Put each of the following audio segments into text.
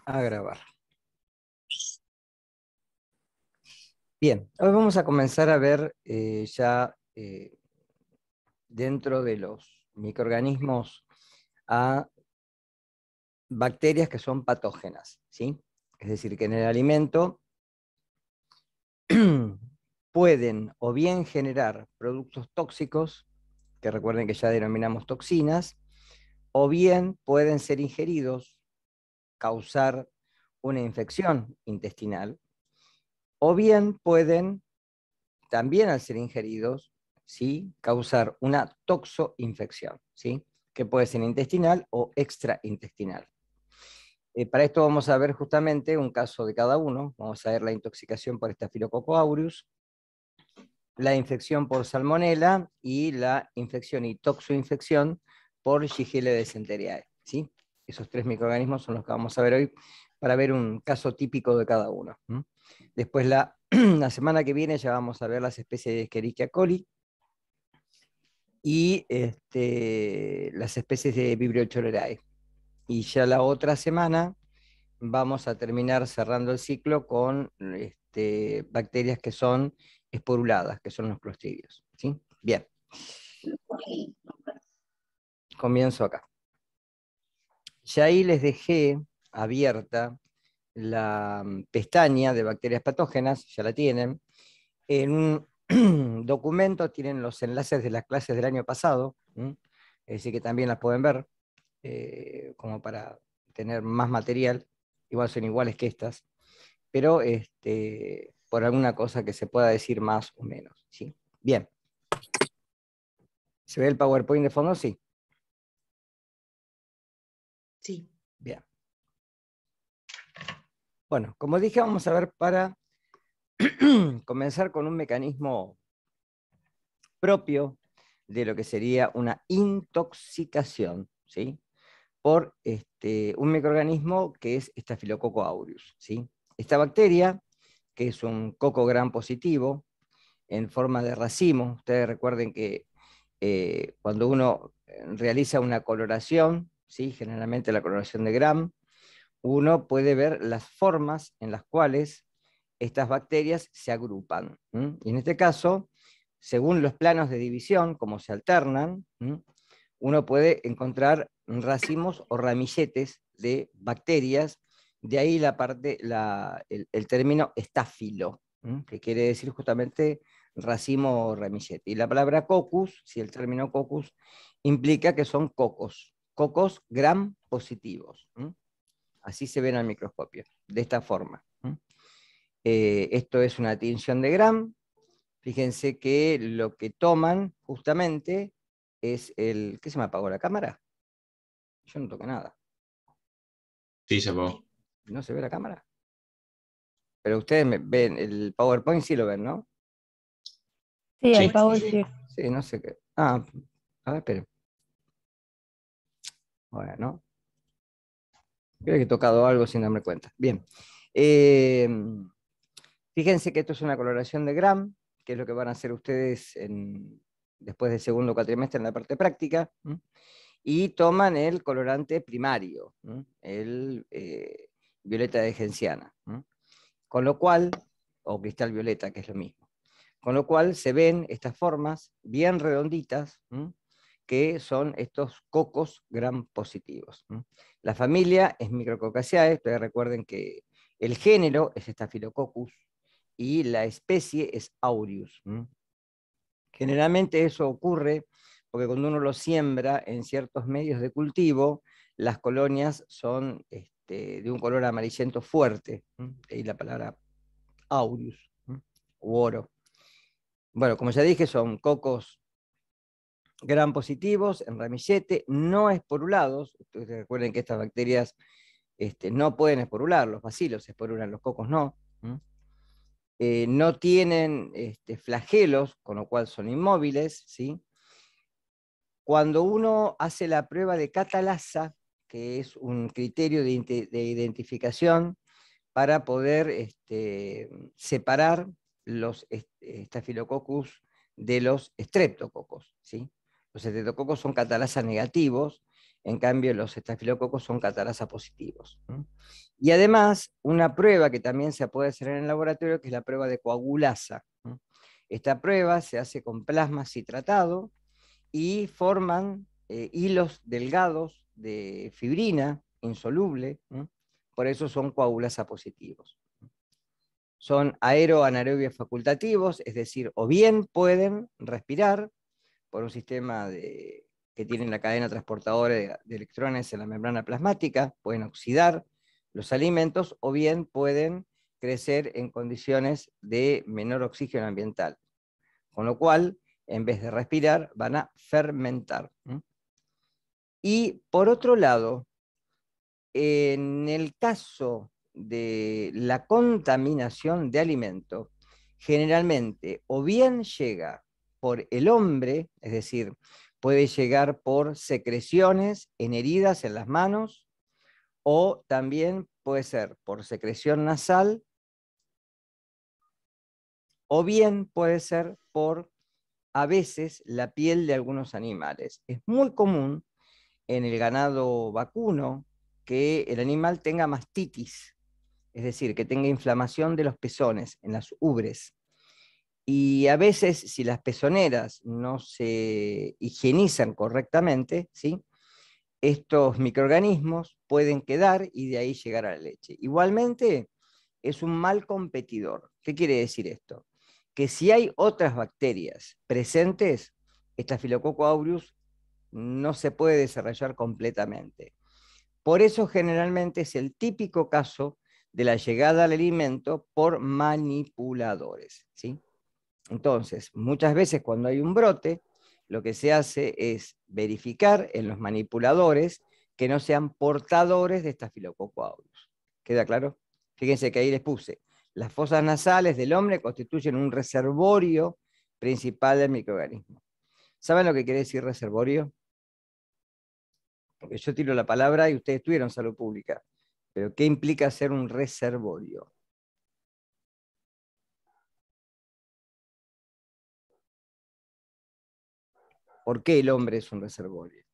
A grabar. Bien, hoy vamos a comenzar a ver dentro de los microorganismos a bacterias que son patógenas, ¿sí? Es decir, que en el alimento pueden o bien generar productos tóxicos, que recuerden que ya denominamos toxinas, o bien pueden ser ingeridos, causar una infección intestinal, o bien pueden también al ser ingeridos, ¿sí?, causar una toxoinfección, ¿sí?, que puede ser intestinal o extraintestinal. Para esto vamos a ver justamente un caso de cada uno. Vamos a ver la intoxicación por Staphylococcus aureus, la infección por salmonela y la infección y toxoinfección por Shigella dysenteriae, ¿sí? Esos tres microorganismos son los que vamos a ver hoy para ver un caso típico de cada uno. Después la semana que viene ya vamos a ver las especies de Escherichia coli y las especies de Vibrio cholerae. Y ya la otra semana vamos a terminar cerrando el ciclo con bacterias que son esporuladas, que son los clostridios, ¿sí? Bien, comienzo acá. Ya ahí les dejé abierta la pestaña de bacterias patógenas, ya la tienen. En un documento tienen los enlaces de las clases del año pasado, es decir, que también las pueden ver, como para tener más material. Igual son iguales que estas, pero por alguna cosa que se pueda decir más o menos, ¿sí? Bien. ¿Se ve el PowerPoint de fondo? Sí. Sí. Bien. Bueno, como dije, vamos a ver para comenzar con un mecanismo propio de lo que sería una intoxicación, ¿sí?, por un microorganismo que es Staphylococcus aureus, ¿sí? Esta bacteria, que es un coco gram positivo, en forma de racimo. Ustedes recuerden que cuando uno realiza una coloración, ¿sí?, generalmente la coloración de Gram, uno puede ver las formas en las cuales estas bacterias se agrupan. Y en este caso, según los planos de división, como se alternan, uno puede encontrar racimos o ramilletes de bacterias. De ahí el término estáfilo, que quiere decir justamente racimo o ramillete. Y la palabra coccus, si el término coccus, implica que son cocos gram positivos. Así se ven al microscopio, de esta forma. Esto es una tinción de Gram. Fíjense que lo que toman justamente es el... ¿Qué se me apagó la cámara? Yo no toqué nada. Sí, se apagó. ¿No se ve la cámara? Pero ustedes ven, el PowerPoint sí lo ven, ¿no? Sí, Sí. el PowerShare. Sí, no sé qué. Ah, a ver, esperen. Bueno. Creo que he tocado algo sin darme cuenta. Bien. Fíjense que esto es una coloración de Gram, que es lo que van a hacer ustedes después del segundo cuatrimestre en la parte práctica, y toman el colorante primario, el violeta de genciana, con lo cual, o cristal violeta, que es lo mismo, con lo cual se ven estas formas bien redonditas, que son estos cocos gram positivos. La familia es Micrococaceae, ustedes recuerden que el género es Staphylococcus y la especie es Aureus. Generalmente eso ocurre porque cuando uno lo siembra en ciertos medios de cultivo, las colonias son de un color amarillento fuerte, y la palabra aureus, u oro. Bueno, como ya dije, son cocos gram positivos en ramillete, no esporulados. Ustedes recuerden que estas bacterias no pueden esporular, los bacilos esporulan, los cocos no. No tienen flagelos, con lo cual son inmóviles, ¿sí? Cuando uno hace la prueba de catalasa, que es un criterio de identificación para poder separar los Staphylococcus de los streptococos, ¿sí? Los streptococos son catalasa negativos, En cambio, los estafilococos son catarasa positivos. Y además, una prueba que también se puede hacer en el laboratorio, que es la prueba de coagulasa. Esta prueba se hace con plasma citratado y forman hilos delgados de fibrina insoluble, por eso son coagulasa positivos. Son aeroanaerobios facultativos, es decir, o bien pueden respirar por un sistema que tiene la cadena transportadora de electrones en la membrana plasmática, pueden oxidar los alimentos, o bien pueden crecer en condiciones de menor oxígeno ambiental. Con lo cual, en vez de respirar, van a fermentar. Y por otro lado, en el caso de la contaminación de alimentos, generalmente o bien llega por el hombre, es decir, puede llegar por secreciones en heridas en las manos, o también puede ser por secreción nasal, o bien puede ser por, a veces, la piel de algunos animales. Es muy común en el ganado vacuno que el animal tenga mastitis, es decir, que tenga inflamación de los pezones, en las ubres. Y a veces, si las pezoneras no se higienizan correctamente, ¿sí?, estos microorganismos pueden quedar y de ahí llegar a la leche. Igualmente, es un mal competidor. ¿Qué quiere decir esto? Que si hay otras bacterias presentes, Staphylococcus aureus no se puede desarrollar completamente. Por eso generalmente es el típico caso de la llegada al alimento por manipuladores, ¿sí? Entonces, muchas veces cuando hay un brote, lo que se hace es verificar en los manipuladores que no sean portadores de Staphylococcus aureus. ¿Queda claro? Fíjense que ahí les puse, las fosas nasales del hombre constituyen un reservorio principal del microorganismo. ¿Saben lo que quiere decir reservorio? Porque yo tiro la palabra y ustedes tuvieron salud pública. Pero ¿qué implica ser un reservorio? ¿Por qué el hombre es un reservorio?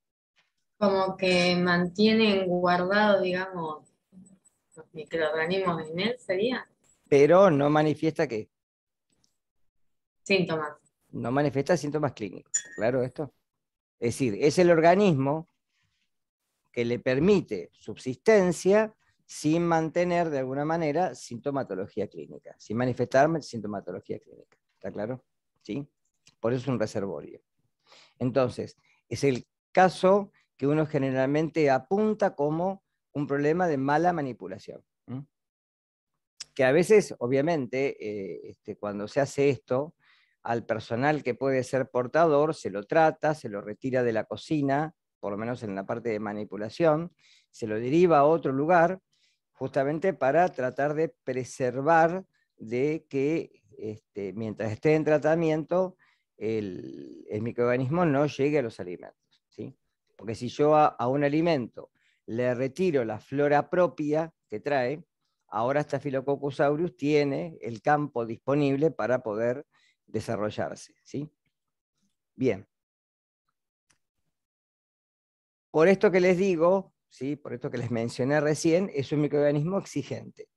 Como que mantienen guardados, digamos, los microorganismos en él, ¿sería? Pero no manifiesta ¿qué? Síntomas. No manifiesta síntomas clínicos. ¿Claro esto? Es decir, es el organismo que le permite subsistencia sin mantener de alguna manera sintomatología clínica, sin manifestar sintomatología clínica. ¿Está claro? ¿Sí? Por eso es un reservorio. Entonces, es el caso que uno generalmente apunta como un problema de mala manipulación. Que a veces, obviamente, cuando se hace esto, al personal que puede ser portador se lo trata, se lo retira de la cocina, por lo menos en la parte de manipulación, se lo deriva a otro lugar, justamente para tratar de preservar de que mientras esté en tratamiento, el microorganismo no llegue a los alimentos, ¿sí? Porque si yo a un alimento le retiro la flora propia que trae, ahora Staphylococcus aureus tiene el campo disponible para poder desarrollarse, ¿sí? Bien. Por esto que les digo, ¿sí?, por esto que les mencioné recién, es un microorganismo exigente.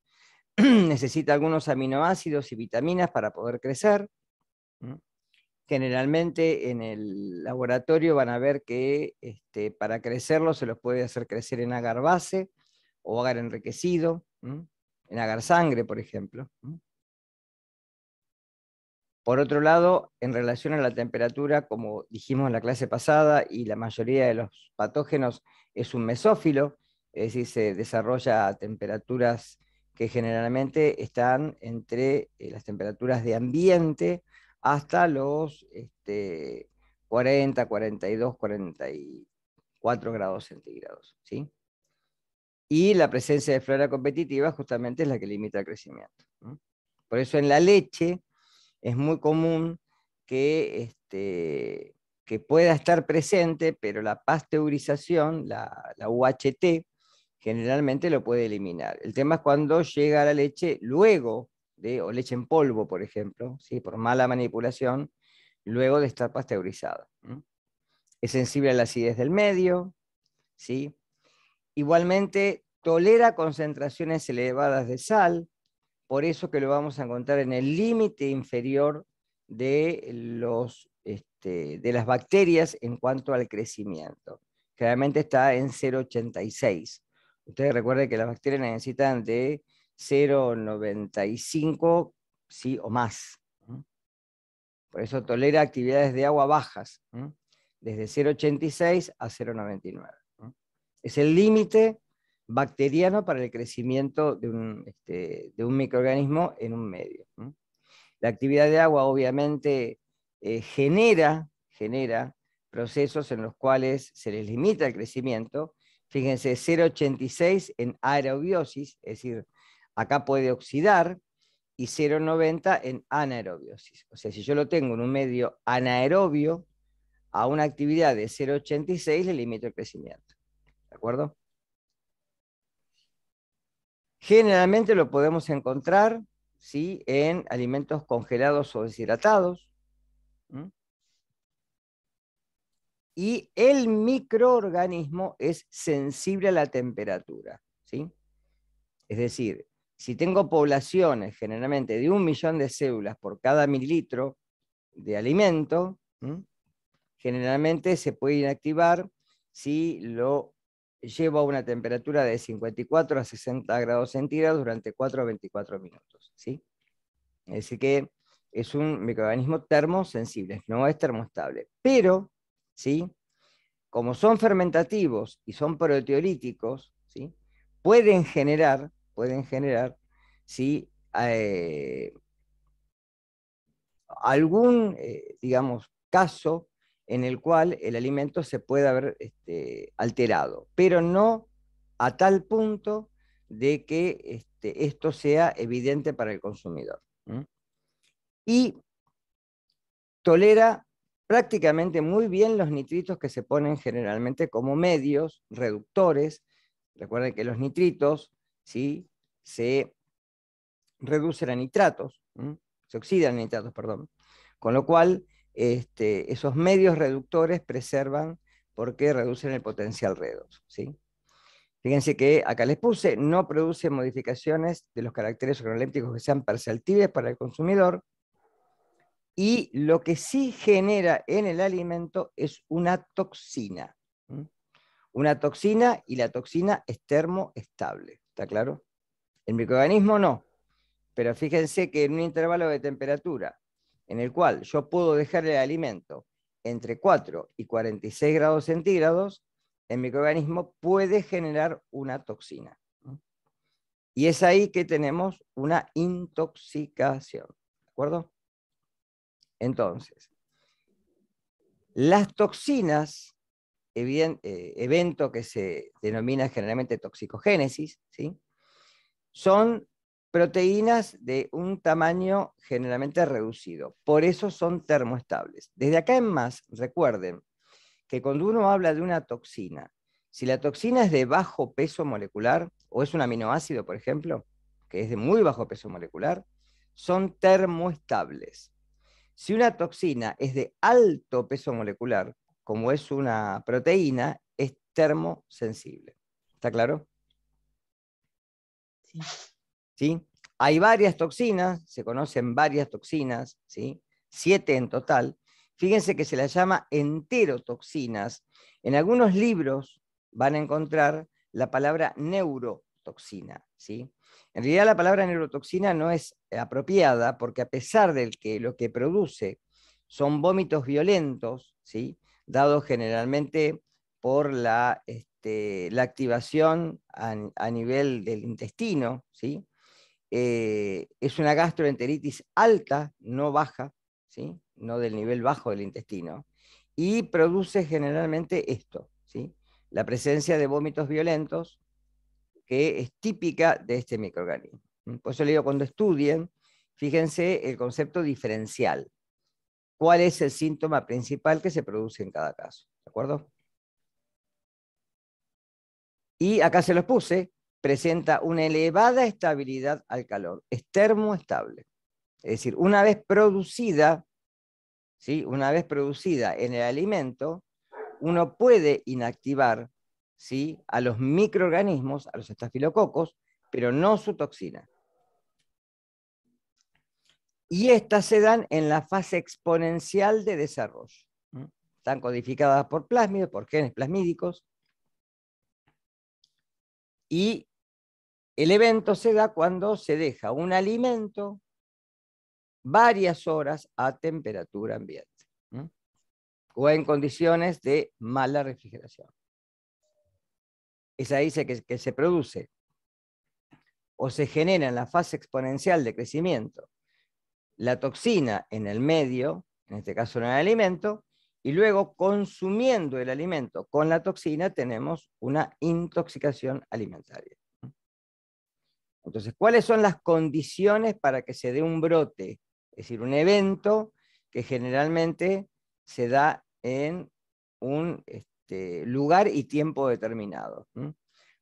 Necesita algunos aminoácidos y vitaminas para poder crecer. Generalmente en el laboratorio van a ver que para crecerlo se los puede hacer crecer en agar base o agar enriquecido, en agar sangre, por ejemplo. Por otro lado, en relación a la temperatura, como dijimos en la clase pasada, y la mayoría de los patógenos es un mesófilo, es decir, se desarrolla a temperaturas que generalmente están entre las temperaturas de ambiente hasta los 40, 42, 44 grados centígrados, ¿sí? Y la presencia de flora competitiva justamente es la que limita el crecimiento. Por eso en la leche es muy común que pueda estar presente, pero la pasteurización, la UHT, generalmente lo puede eliminar. El tema es cuando llega la leche luego o leche en polvo, por ejemplo, ¿sí?, por mala manipulación, luego de estar pasteurizada. Es sensible a la acidez del medio, ¿sí? Igualmente tolera concentraciones elevadas de sal, por eso que lo vamos a encontrar en el límite inferior de las bacterias en cuanto al crecimiento. Generalmente está en 0,86. Ustedes recuerden que las bacterias necesitan de 0,95, ¿sí? O más. Por eso tolera actividades de agua bajas, desde 0,86 a 0,99. Es el límite bacteriano para el crecimiento de un microorganismo en un medio. La actividad de agua obviamente genera procesos en los cuales se les limita el crecimiento. Fíjense, 0,86 en aerobiosis, es decir, acá puede oxidar, y 0,90 en anaerobiosis. O sea, si yo lo tengo en un medio anaerobio, a una actividad de 0,86 le limito el crecimiento. ¿De acuerdo? Generalmente lo podemos encontrar, ¿sí?, en alimentos congelados o deshidratados. Y el microorganismo es sensible a la temperatura, ¿sí? Es decir, si tengo poblaciones generalmente de 1 millón de células por cada mililitro de alimento, generalmente se puede inactivar si lo llevo a una temperatura de 54 a 60 grados centígrados durante 4 a 24 minutos, ¿sí? Es decir que es un microorganismo termosensible, no es termoestable. Pero, ¿sí?, como son fermentativos y son proteolíticos, ¿sí?, pueden generar, ¿sí?, algún, digamos, caso en el cual el alimento se puede haber alterado, pero no a tal punto de que esto sea evidente para el consumidor. Y tolera prácticamente muy bien los nitritos que se ponen generalmente como medios reductores. Recuerden que los nitritos, ¿sí?, se reducen a nitratos, se oxidan a nitratos, perdón. Con lo cual, esos medios reductores preservan porque reducen el potencial redox, ¿sí? Fíjense que acá les puse, no produce modificaciones de los caracteres organolépticos que sean perceptibles para el consumidor, y lo que sí genera en el alimento es una toxina. Una toxina, y la toxina es termoestable, ¿está claro? El microorganismo no, pero fíjense que en un intervalo de temperatura en el cual yo puedo dejar el alimento entre 4 y 46 grados centígrados, el microorganismo puede generar una toxina. Y es ahí que tenemos una intoxicación, ¿de acuerdo? Entonces, las toxinas, evento que se denomina generalmente toxicogénesis, ¿sí?, son proteínas de un tamaño generalmente reducido, por eso son termoestables. Desde acá en más, recuerden que cuando uno habla de una toxina, si la toxina es de bajo peso molecular, o es un aminoácido, por ejemplo, que es de muy bajo peso molecular, son termoestables. Si una toxina es de alto peso molecular, como es una proteína, es termosensible. ¿Está claro? Sí. ¿Sí? Hay varias toxinas, se conocen varias toxinas, ¿sí?, 7 en total. Fíjense que se las llama enterotoxinas. En algunos libros van a encontrar la palabra neurotoxina, ¿sí? En realidad la palabra neurotoxina no es apropiada, porque a pesar de que lo que produce son vómitos violentos, ¿sí?, dados generalmente por la activación a nivel del intestino, ¿sí?, es una gastroenteritis alta, no baja, ¿sí?, no del nivel bajo del intestino, y produce generalmente esto, ¿sí?, la presencia de vómitos violentos, que es típica de este microorganismo. Por eso le digo, cuando estudien, fíjense el concepto diferencial. ¿Cuál es el síntoma principal que se produce en cada caso? ¿De acuerdo? Y acá se los puse, presenta una elevada estabilidad al calor, es termoestable. Es decir, una vez producida, ¿sí?, una vez producida en el alimento, uno puede inactivar ¿sí?, a los microorganismos, a los estafilococos, pero no su toxina. Y estas se dan en la fase exponencial de desarrollo. Están codificadas por plásmidos, por genes plasmídicos, y el evento se da cuando se deja un alimento varias horas a temperatura ambiente, o en condiciones de mala refrigeración. Es ahí que se produce o se genera en la fase exponencial de crecimiento la toxina en el medio, en este caso en el alimento, y luego consumiendo el alimento con la toxina tenemos una intoxicación alimentaria. Entonces, ¿cuáles son las condiciones para que se dé un brote? Es decir, un evento que generalmente se da en un lugar y tiempo determinado.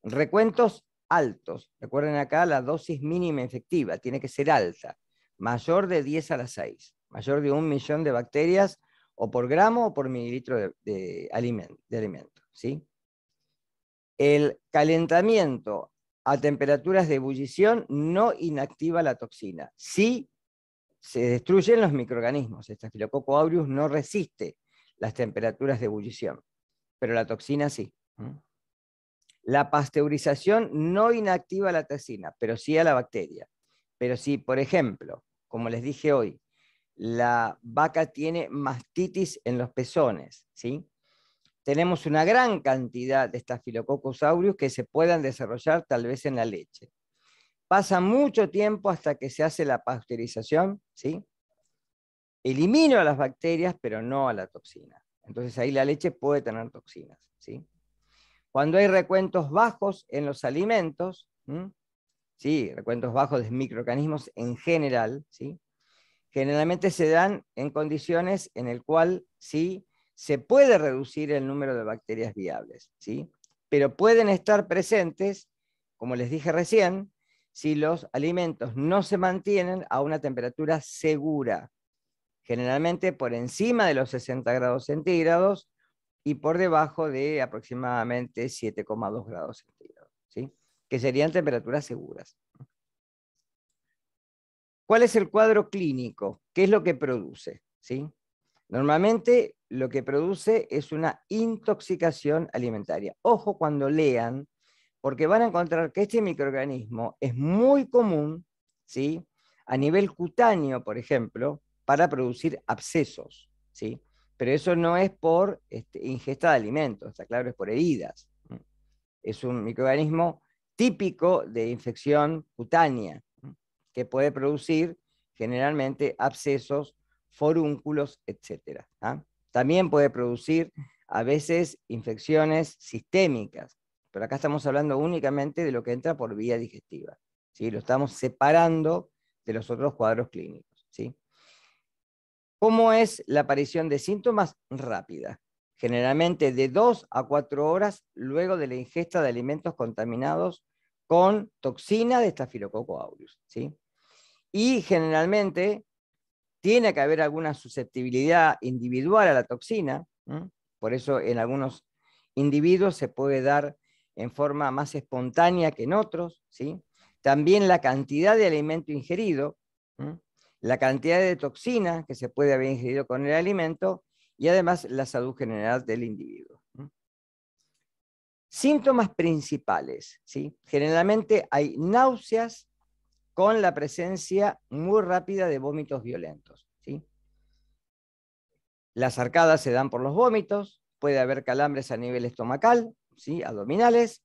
Recuentos altos. Recuerden acá la dosis mínima efectiva, tiene que ser alta, mayor de 10⁻⁶, mayor de 1 millón de bacterias, o por gramo o por mililitro de alimento, ¿sí? El calentamiento a temperaturas de ebullición no inactiva la toxina. Sí se destruyen los microorganismos. Staphylococcus aureus no resiste las temperaturas de ebullición, pero la toxina sí. La pasteurización no inactiva la toxina, pero sí a la bacteria. Pero si, por ejemplo, como les dije hoy, la vaca tiene mastitis en los pezones, ¿sí?, tenemos una gran cantidad de Staphylococcus aureus que se puedan desarrollar tal vez en la leche. Pasa mucho tiempo hasta que se hace la pasteurización, ¿sí? Elimino a las bacterias, pero no a la toxina. Entonces ahí la leche puede tener toxinas, ¿sí? Cuando hay recuentos bajos en los alimentos, ¿sí?, recuentos bajos de microorganismos en general, ¿sí?, generalmente se dan en condiciones en el cual, ¿sí?, se puede reducir el número de bacterias viables, ¿sí?, pero pueden estar presentes, como les dije recién, si los alimentos no se mantienen a una temperatura segura, generalmente por encima de los 60 grados centígrados y por debajo de aproximadamente 7,2 grados centígrados, ¿sí?, que serían temperaturas seguras. ¿Cuál es el cuadro clínico? ¿Qué es lo que produce? ¿Sí? Normalmente lo que produce es una intoxicación alimentaria. Ojo cuando lean, porque van a encontrar que este microorganismo es muy común, ¿sí?, a nivel cutáneo, por ejemplo, para producir abscesos, ¿sí?, pero eso no es por ingesta de alimentos, está claro, es por heridas. Es un microorganismo típico de infección cutánea, que puede producir generalmente abscesos, forúnculos, etc. También puede producir a veces infecciones sistémicas, pero acá estamos hablando únicamente de lo que entra por vía digestiva, ¿sí? Lo estamos separando de los otros cuadros clínicos, ¿sí? ¿Cómo es la aparición de síntomas? Rápida, generalmente de 2 a 4 horas luego de la ingesta de alimentos contaminados con toxina de Staphylococcus aureus, ¿sí? Y generalmente tiene que haber alguna susceptibilidad individual a la toxina, por eso en algunos individuos se puede dar en forma más espontánea que en otros, ¿sí? También la cantidad de alimento ingerido, la cantidad de toxina que se puede haber ingerido con el alimento, y además la salud general del individuo. Síntomas principales, ¿sí? Generalmente hay náuseas con la presencia muy rápida de vómitos violentos, ¿sí? Las arcadas se dan por los vómitos, puede haber calambres a nivel estomacal, ¿sí?, abdominales,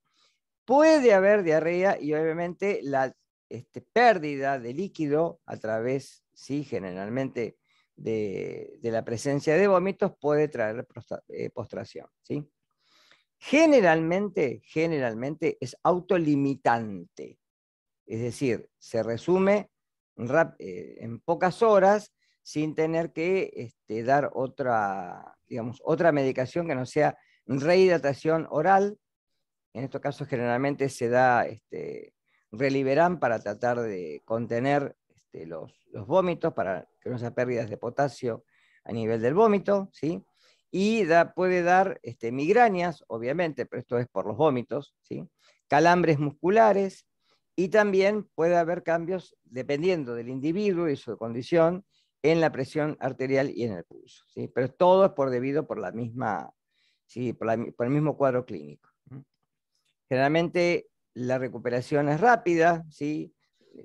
puede haber diarrea y obviamente la pérdida de líquido a través, ¿sí?, generalmente de la presencia de vómitos puede traer postración, ¿sí? Generalmente es autolimitante, es decir, se resume en pocas horas sin tener que dar otra, digamos, otra medicación que no sea rehidratación oral. En estos casos generalmente se da Reliberan para tratar de contener los vómitos, para que no haya pérdidas de potasio a nivel del vómito, ¿sí? y puede dar migrañas, obviamente, pero esto es por los vómitos, ¿sí? Calambres musculares, y también puede haber cambios, dependiendo del individuo y su condición, en la presión arterial y en el pulso, ¿sí? Pero todo es debido por la misma, ¿sí? por el mismo cuadro clínico. Generalmente la recuperación es rápida, ¿sí?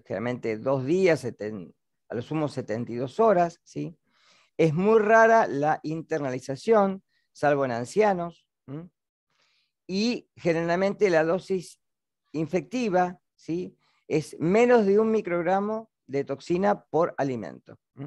Generalmente 2 días, a lo sumo 72 horas, ¿sí? Es muy rara la internalización, salvo en ancianos, ¿sí? Y generalmente la dosis infectiva, ¿sí? Es menos de 1 microgramo de toxina por alimento, ¿sí?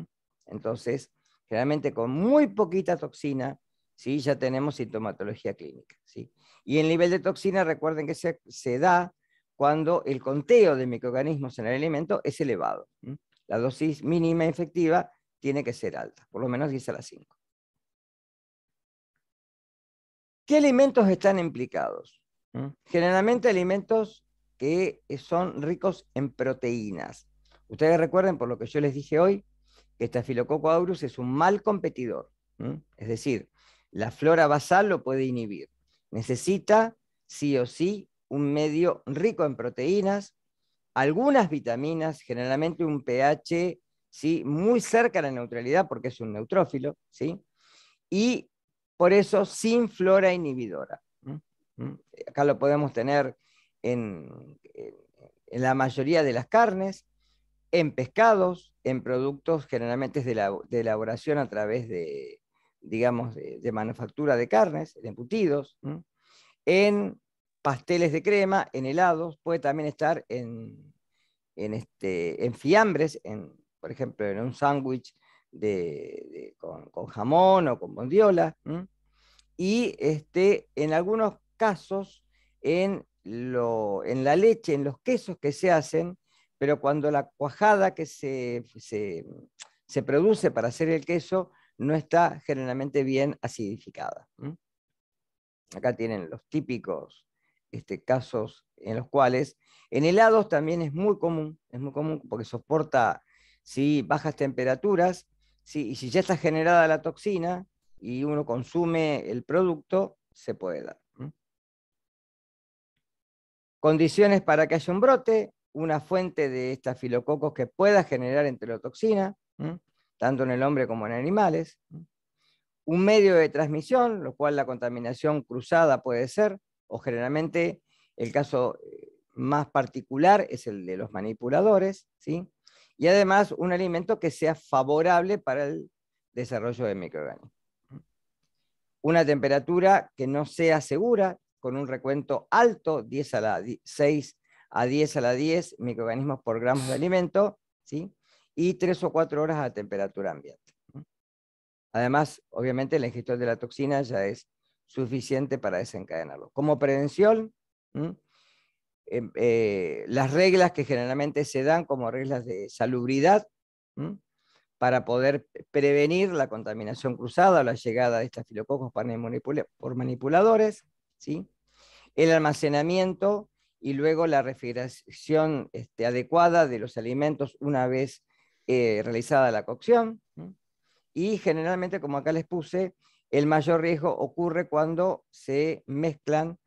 Entonces, generalmente con muy poquita toxina, ¿sí? Ya tenemos sintomatología clínica, ¿sí? Y el nivel de toxina, recuerden que se da cuando el conteo de microorganismos en el alimento es elevado, ¿sí? La dosis mínima efectiva tiene que ser alta, por lo menos 10⁵. ¿Qué alimentos están implicados? Generalmente alimentos que son ricos en proteínas. Ustedes recuerden, por lo que yo les dije hoy, que Staphylococcus aureus es un mal competidor. Es decir, la flora basal lo puede inhibir. Necesita, sí o sí, un medio rico en proteínas, algunas vitaminas, generalmente un pH, ¿sí? Muy cerca de la neutralidad, porque es un neutrófilo, ¿sí? Y por eso sin flora inhibidora. Acá lo podemos tener en la mayoría de las carnes, en pescados, en productos generalmente de elaboración a través de, digamos, de manufactura de carnes, en embutidos, en pasteles de crema, en helados, puede también estar en fiambres, por ejemplo, en un sándwich con jamón o con bondiola, y en algunos casos en la leche, en los quesos que se hacen, pero cuando la cuajada que se produce para hacer el queso no está generalmente bien acidificada. Acá tienen los típicos casos en los cuales en helados también es muy común porque soporta, ¿sí?, bajas temperaturas, ¿sí? Y si ya está generada la toxina y uno consume el producto, se puede dar. Condiciones para que haya un brote: una fuente de estafilococos que pueda generar enterotoxina, tanto en el hombre como en animales. Un medio de transmisión, lo cual la contaminación cruzada puede ser, o generalmente el caso más particular es el de los manipuladores, ¿sí? Y además un alimento que sea favorable para el desarrollo de microorganismos. Una temperatura que no sea segura, con un recuento alto, 6 a 10⁻10 microorganismos por gramos de alimento, ¿sí? Y 3 o 4 horas a temperatura ambiente. Además, obviamente, la ingestión de la toxina ya es suficiente para desencadenarlo. Como prevención, las reglas que generalmente se dan como reglas de salubridad, para poder prevenir la contaminación cruzada o la llegada de estafilococos por manipuladores, ¿sí? El almacenamiento y luego la refrigeración adecuada de los alimentos una vez realizada la cocción. Y generalmente, como acá les puse, el mayor riesgo ocurre cuando se mezclan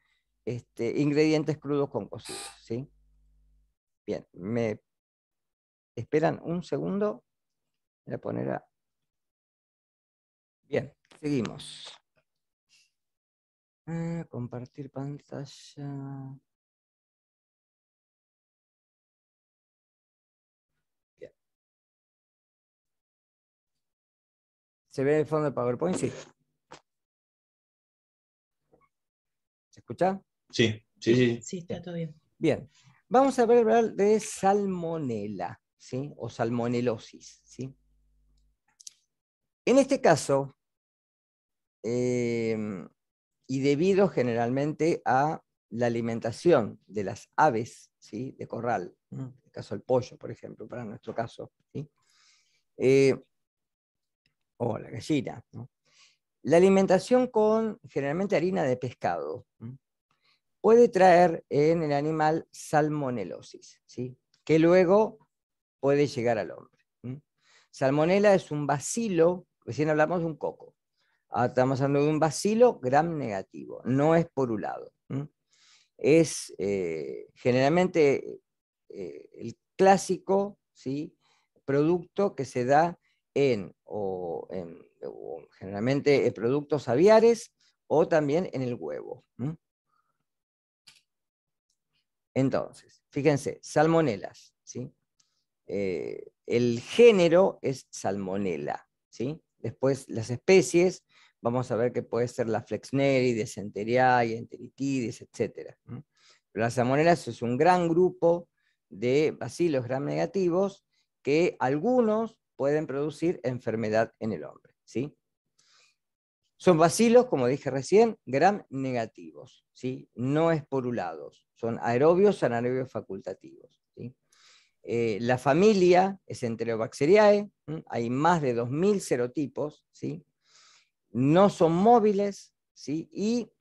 ingredientes crudos con cocidos, ¿sí? Bien, ¿me esperan un segundo? Voy a poner a... Bien, seguimos. Compartir pantalla. Bien. ¿Se ve el fondo de PowerPoint? Sí. ¿Se escucha? Sí, sí, sí. Sí, está todo bien. Bien. Vamos a hablar de salmonela, ¿sí? O salmonelosis, ¿sí? En este caso, y debido generalmente a la alimentación de las aves, ¿sí?, de corral, en el caso del pollo, por ejemplo, para nuestro caso, ¿sí? O la gallina, ¿no? La alimentación con generalmente harina de pescado puede traer en el animal salmonelosis, ¿sí?, que luego puede llegar al hombre. Salmonela es un bacilo, recién hablamos de un coco. Estamos hablando de un bacilo gram negativo, no es porulado. Es generalmente el clásico, ¿sí?, producto que se da o generalmente en productos aviares o también en el huevo. Entonces, fíjense, salmonelas, ¿sí? El género es Salmonella, ¿sí? Después las especies, vamos a ver que puede ser la Flexnerides, Enteriae, Enteritidis, etc. Pero las salmonelas es un gran grupo de bacilos gram negativos que algunos pueden producir enfermedad en el hombre, ¿sí? Son bacilos, como dije recién, gram negativos, ¿sí? No esporulados, son aerobios, anaerobios facultativos, ¿sí? La familia es Enterobacteriae, hay más de 2000 serotipos, ¿sí? No son móviles, ¿sí? Y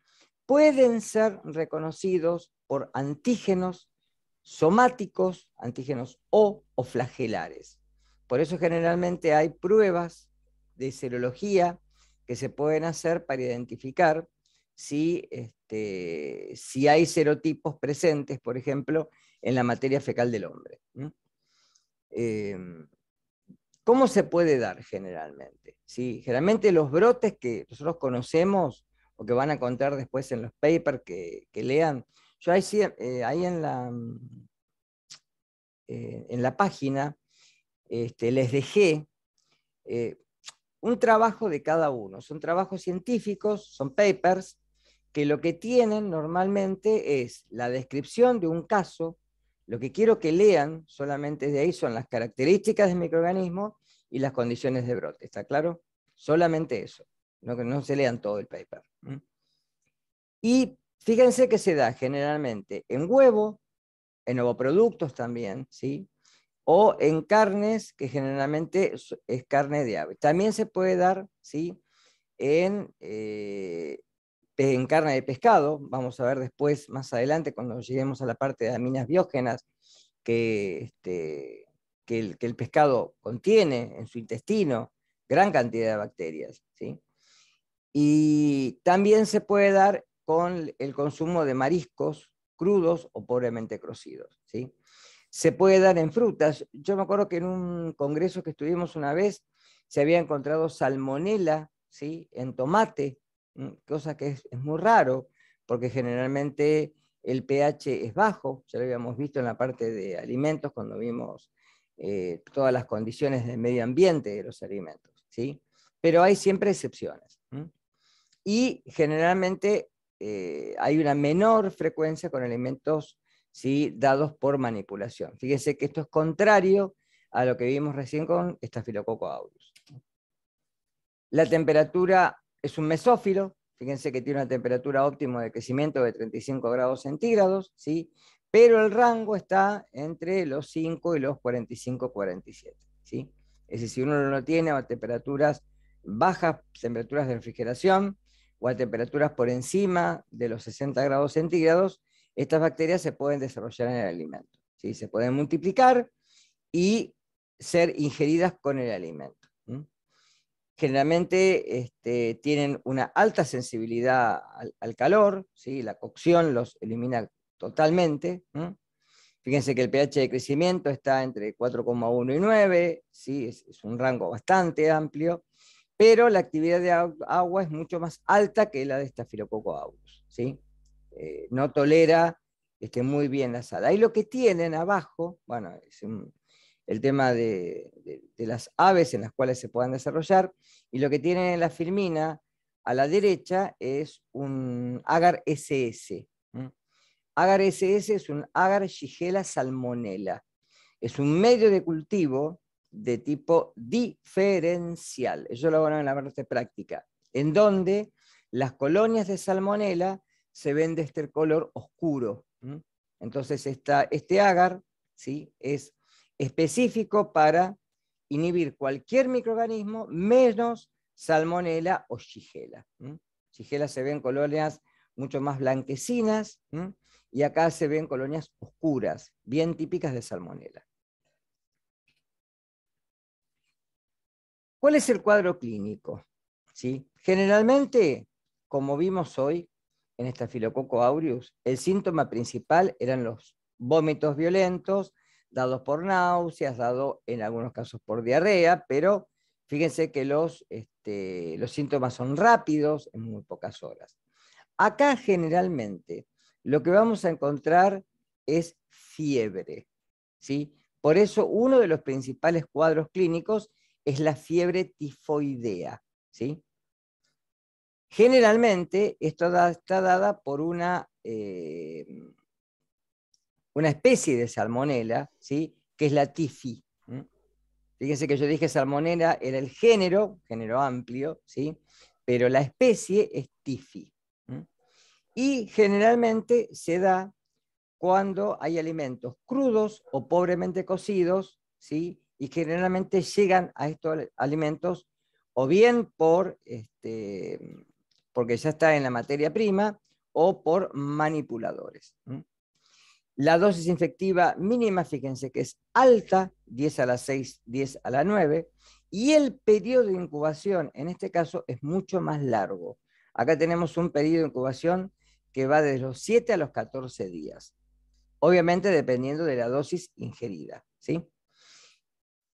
pueden ser reconocidos por antígenos somáticos, antígenos o flagelares. Por eso generalmente hay pruebas de serología que se pueden hacer para identificar si hay serotipos presentes, por ejemplo, en la materia fecal del hombre. ¿Cómo se puede dar generalmente? ¿Sí? Generalmente los brotes que nosotros conocemos o que van a contar después en los papers que lean, yo ahí en la página les dejé un trabajo de cada uno. Son trabajos científicos, son papers, que lo que tienen normalmente es la descripción de un caso. Lo que quiero que lean solamente de ahí son las características del microorganismo y las condiciones de brote, ¿está claro? Solamente eso, no que no se lean todo el paper. Y fíjense que se da generalmente en huevo, en ovoproductos también, ¿sí? O en carnes, que generalmente es carne de ave. También se puede dar, ¿sí?, en carne de pescado. Vamos a ver después, más adelante, cuando lleguemos a la parte de aminas biógenas, que el pescado contiene en su intestino gran cantidad de bacterias, ¿sí? Y también se puede dar con el consumo de mariscos crudos o pobremente cocidos, ¿sí? Se puede dar en frutas. Yo me acuerdo que en un congreso que estuvimos una vez se había encontrado salmonela, ¿sí?, en tomate, cosa que es muy raro, porque generalmente el pH es bajo, ya lo habíamos visto en la parte de alimentos cuando vimos todas las condiciones del medio ambiente de los alimentos, ¿sí? Pero hay siempre excepciones. Y generalmente hay una menor frecuencia con alimentos, ¿sí?, dados por manipulación. Fíjense que esto es contrario a lo que vimos recién con Staphylococcus aureus. La temperatura es un mesófilo, fíjense que tiene una temperatura óptima de crecimiento de 35 grados centígrados, ¿sí?, pero el rango está entre los 5 y los 45-47, ¿sí? Es decir, si uno lo tiene a temperaturas bajas, temperaturas de refrigeración, o a temperaturas por encima de los 60 grados centígrados, estas bacterias se pueden desarrollar en el alimento, ¿sí? Se pueden multiplicar y ser ingeridas con el alimento. Generalmente tienen una alta sensibilidad al calor, ¿sí? La cocción los elimina totalmente. Fíjense que el pH de crecimiento está entre 4,1 y 9, ¿sí? Es un rango bastante amplio, pero la actividad de agua es mucho más alta que la de Staphylococcus aureus, ¿sí? No tolera muy bien la sal. Ahí lo que tienen abajo, bueno, es el tema de las aves en las cuales se puedan desarrollar, y lo que tienen en la filmina a la derecha es un agar SS. Agar SS es un agar Shigella salmonella. Es un medio de cultivo de tipo diferencial. Eso lo van a ver en la parte práctica, en donde las colonias de salmonella se ven de este color oscuro. Entonces este agar, ¿sí?, es específico para inhibir cualquier microorganismo menos salmonella o shigella. Shigella se ven colonias mucho más blanquecinas, y acá se ven colonias oscuras, bien típicas de salmonella. ¿Cuál es el cuadro clínico? ¿sí? Generalmente, como vimos hoy en Staphylococcus aureus, el síntoma principal eran los vómitos violentos, dados por náuseas, dados en algunos casos por diarrea, pero fíjense que los síntomas son rápidos en muy pocas horas. Acá generalmente lo que vamos a encontrar es fiebre, ¿sí? Por eso uno de los principales cuadros clínicos es la fiebre tifoidea, ¿sí? Generalmente esto está dada por una especie de salmonela, ¿sí? Que es la tifi. Fíjense que yo dije salmonela era el género amplio, ¿sí? Pero la especie es tifi. Y generalmente se da cuando hay alimentos crudos o pobremente cocidos, ¿sí? Y generalmente llegan a estos alimentos o bien porque ya está en la materia prima o por manipuladores. La dosis infectiva mínima, fíjense que es alta, 10 a la 6, 10 a la 9, y el periodo de incubación, en este caso, es mucho más largo. Acá tenemos un periodo de incubación que va desde los 7 a los 14 días. Obviamente dependiendo de la dosis ingerida, ¿sí?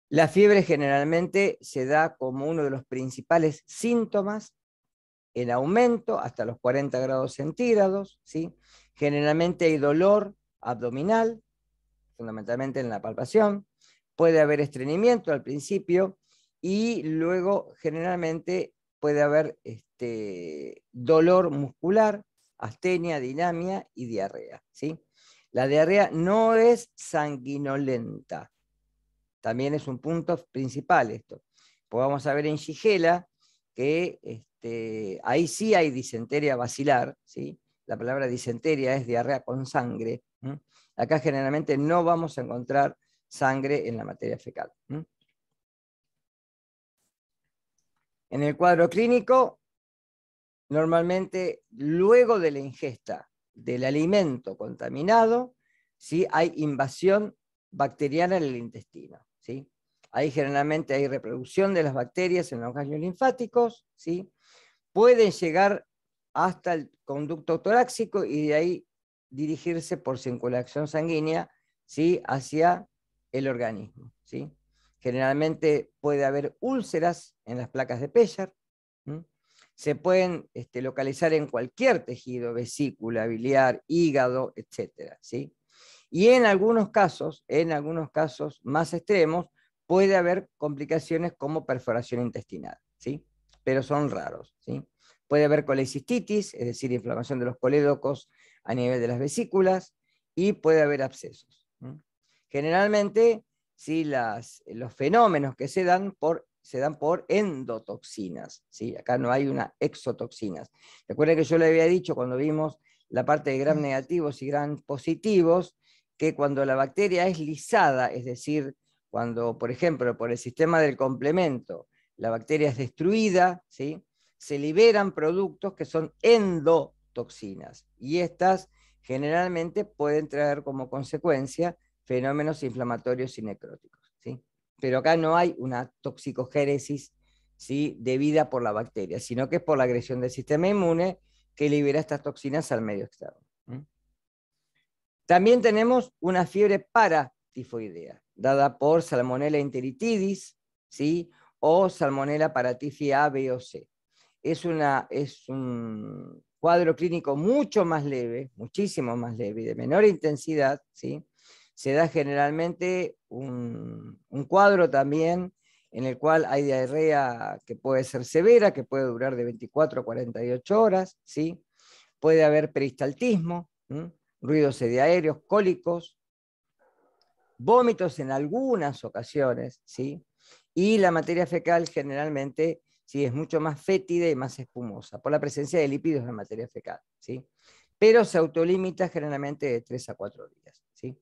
La fiebre generalmente se da como uno de los principales síntomas en aumento hasta los 40 grados centígrados, ¿sí? Generalmente hay dolor abdominal, fundamentalmente en la palpación, puede haber estreñimiento al principio y luego generalmente puede haber dolor muscular, astenia, dinamia y diarrea, ¿sí? La diarrea no es sanguinolenta, también es un punto principal esto. Pues vamos a ver en Shigella que ahí sí hay disenteria bacilar, ¿sí? La palabra disenteria es diarrea con sangre. Acá generalmente no vamos a encontrar sangre en la materia fecal. En el cuadro clínico, normalmente luego de la ingesta del alimento contaminado, ¿sí? Hay invasión bacteriana en el intestino, ¿sí? Ahí generalmente hay reproducción de las bacterias en los ganglios linfáticos, ¿sí? Pueden llegar hasta el conducto torácico y de ahí dirigirse por circulación sanguínea, ¿sí? Hacia el organismo, ¿sí? Generalmente puede haber úlceras en las placas de Peyer, ¿sí? Se pueden localizar en cualquier tejido, vesícula, biliar, hígado, etcétera, ¿sí? Y en algunos casos más extremos, puede haber complicaciones como perforación intestinal, ¿sí? Pero son raros, ¿sí? Puede haber colecistitis, es decir, inflamación de los colédocos a nivel de las vesículas, y puede haber abscesos. Generalmente, ¿sí? Los fenómenos que se dan por endotoxinas, ¿sí? Acá no hay una exotoxinas. Recuerden que yo le había dicho cuando vimos la parte de gram negativos y gram positivos, que cuando la bacteria es lisada, es decir, cuando, por ejemplo, por el sistema del complemento, la bacteria es destruida, ¿sí? Se liberan productos que son endotoxinas, y estas generalmente pueden traer como consecuencia fenómenos inflamatorios y necróticos, ¿sí? Pero acá no hay una toxicogénesis, ¿sí? Debida por la bacteria, sino que es por la agresión del sistema inmune que libera estas toxinas al medio externo. También tenemos una fiebre paratifoidea, dada por Salmonella enteritidis, ¿sí? O Salmonella paratifia A, B o C. Es un cuadro clínico mucho más leve, muchísimo más leve y de menor intensidad, ¿sí? Se da generalmente un cuadro también en el cual hay diarrea que puede ser severa, que puede durar de 24 a 48 horas, ¿sí? Puede haber peristaltismo, ruidos sediaéreos, cólicos, vómitos en algunas ocasiones, ¿sí? Y la materia fecal generalmente, ¿sí? Es mucho más fétida y más espumosa por la presencia de lípidos en la materia fecal, ¿sí? Pero se autolimita generalmente de 3 a 4 días, ¿sí?